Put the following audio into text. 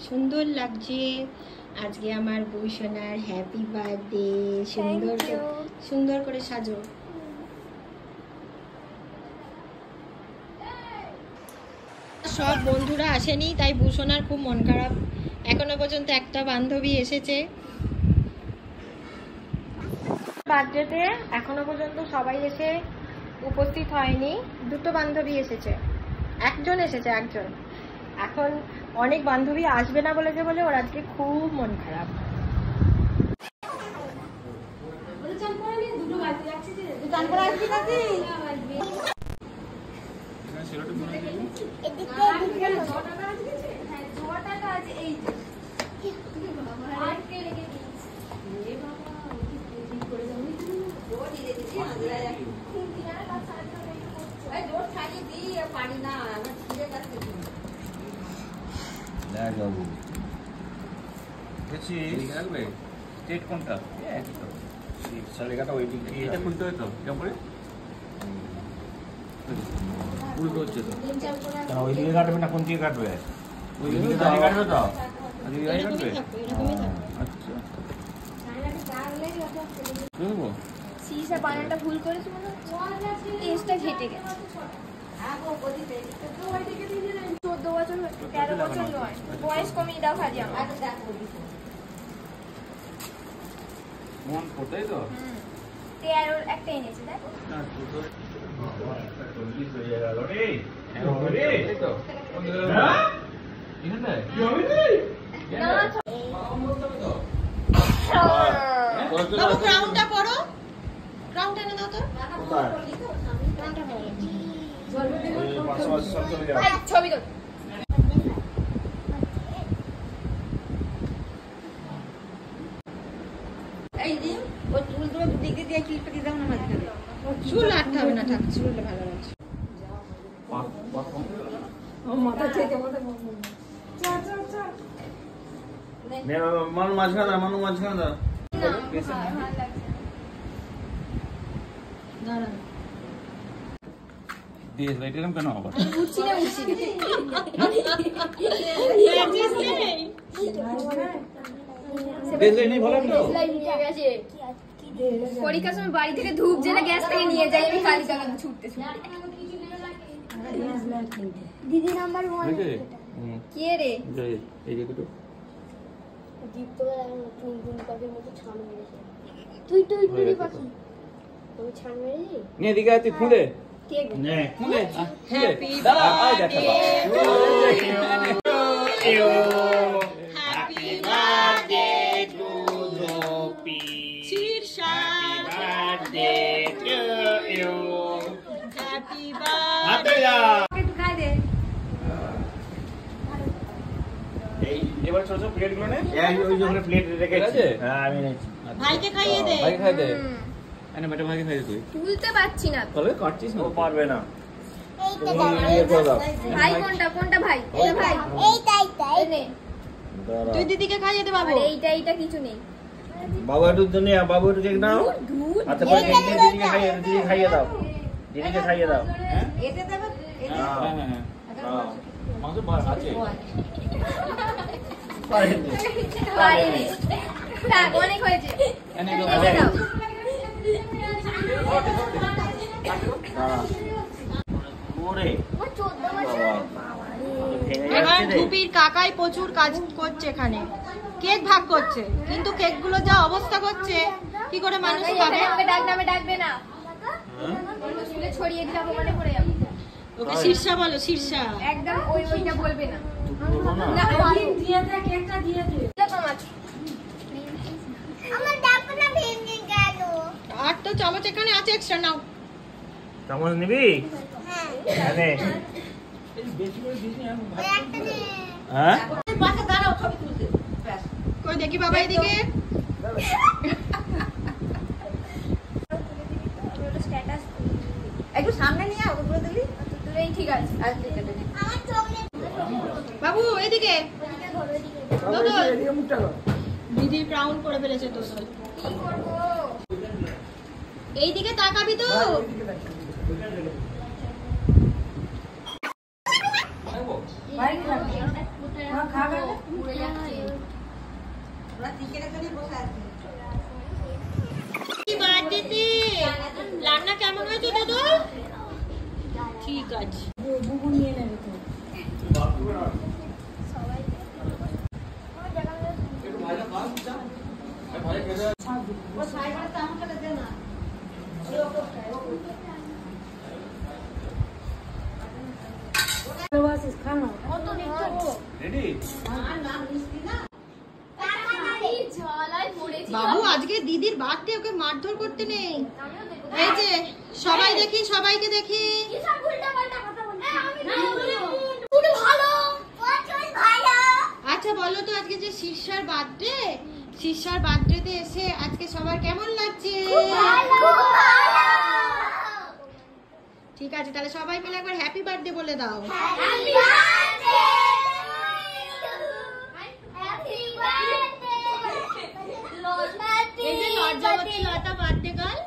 সুন্দর লাগছে আজকে আমার বৌসোনার হ্যাপি বার্থডে। সুন্দর করে সাজো। সব বন্ধুরা আসেনি, তাই বৌসোনার খুব মন খারাপ। এখনো পর্যন্ত একটা বান্ধবী এসেছে বার্থডেতে, এখনো পর্যন্ত সবাই এসে উপস্থিত হয়নি। দুটো বান্ধবী এসেছে, একজন এসেছে একজন। এখন অনেক বান্ধবী আসবে না বলেছে বলে ওর আজকে খুব মন খারাপ। স্টেট কোনটা? লেখাটা ওই দিক দিয়ে এটা খুলতে হয় তো, এরকম করে উল্টো হচ্ছে তো। কেন ওই দিকে কাটবে না কোন দিকে কাটবে? ওই দিকে দাঁড়িয়ে কাটবে তো, ওই দিকে দাঁড়িয়ে কাটবে। আচ্ছা শুনবো সিসা বানানটা ভুল করেছে মনে হচ্ছে, এসটা ঘেটে গেছে। 14 বছর 13 বছর নয়, বয়স কমিয়ে দাও খালি আমার। মন কোথায় তো 13 একটা এনেছে দেখো। বাবু ক্রাউনটা পরো, ক্রাউনটা এনে দাও তো। ছবি তো এই দিন ওই চুলগুলো দিকে দিয়ে ক্লিপটা দিয়ে দাও না মাঝখানে। চুল আটতে হবে না, থাক, চুলটা ভালো লাগছে। মাথা থেকে মানুষ মাঝখানে দাও, মানুষ মাঝখানে দাও। দাঁড়ান দেশ লাইট এরকম কেন আবার? উঠছি না দেশ লাইট নেই ভালো তো। পরীক্ষার সময় বাড়ি থেকে ধূপ জেলে গ্যাস থেকে নিয়ে যাই আমি কালি কালি ছুটতে ছুটতে। দিদি নাম্বার 1 কে রে? এই যে দুটো তুই পাখি তুমি ছান মেরেছি নে দিকে তুই খুলে কে নে খুলে হ্যাপি দাঁড়া আয় দেখা হ্যাপি বার্থডে টু জোপি Shirsha, birthday to you. Happy birthday. একটু খাই দে। এই এবার ছোট ছোট প্লেট গুলো নে, এই ওই যে প্লেট রেখেছি। হ্যাঁ আমি নিয়েছি। ভাইকে খাইয়ে দে। ভাই খাই দে, আরে মেটা ভাইকে খাই দে। তুই তুলতে পারছি না তো। তবে কাটছিস না, ও পারবে না। ভাই কোনটা ভাই? এটা ভাই এইটাই নে। তুই দিদিকে খাইয়ে দে বাবু। আর এইটা কিছু নেই। বাবা দুধ নে, বাবু দুধ কেক নাও। দুধ আচ্ছা পরে দিদিকে খাইয়ে দাও, দিদিকে খাইয়ে দাও। হ্যাঁ এতে দেব হ্যাঁ হ্যাঁ মাংস আছে পারেনি পারেনি থাক অনেক হয়েছে। এনে দাও ওরে ও 14 বছর এবার ধুপির কাকাই প্রচুর কাজ করছে এখানে, কেক ভাগ করছে, কিন্তু কেকগুলো যা অবস্থা করছে কি করে মানুষ খাবে? ডাকবে না শুনে ছড়িয়ে দিলাম মানে পড়ে যাবে। ওকে শীর্ষা বলো, শীর্ষা। একদম ওইটা বলবে না। না দিয়ে দে, কেকটা দিয়ে দে। আমার ডাকনা ভেঙে গেল। আর তো চামচ এখানে আছে এক্সট্রা, নাও। চামচ নিবি? হ্যাঁ নে। হ্যাঁ পাশে দাঁড়াও ছবি তুলতে। কই দেখি বাবা এদিকে। স্ট্যাটাস একটু সামনে নিয়ে আও করে দিলি। এই ঠিক আছে। আমার চকলেট বাবু এদিকে। দিদি ব্রাউন করে ফেলেছে তো। কি করব? এইদিকে তাকাবি তো। রান্না কেমন হয়েছে দাদু? ঠিক আছে। বাবু আজকে দিদির বার্থডে, ওকে মারধর করতে নেই। এই যে সবাই দেখি, সবাইকে দেখি। আচ্ছা বলো তো, আজকে যে শীর্ষার বার্থডে, শীর্ষার বার্থডেতে এসে আজকে সবার কেমন লাগছে? ঠিক আছে, তাহলে সবাই মিলে একবার হ্যাপি বার্থডে বলে দাও। এই যে লজ্জাবতী লতা বার্থডে গার্ল।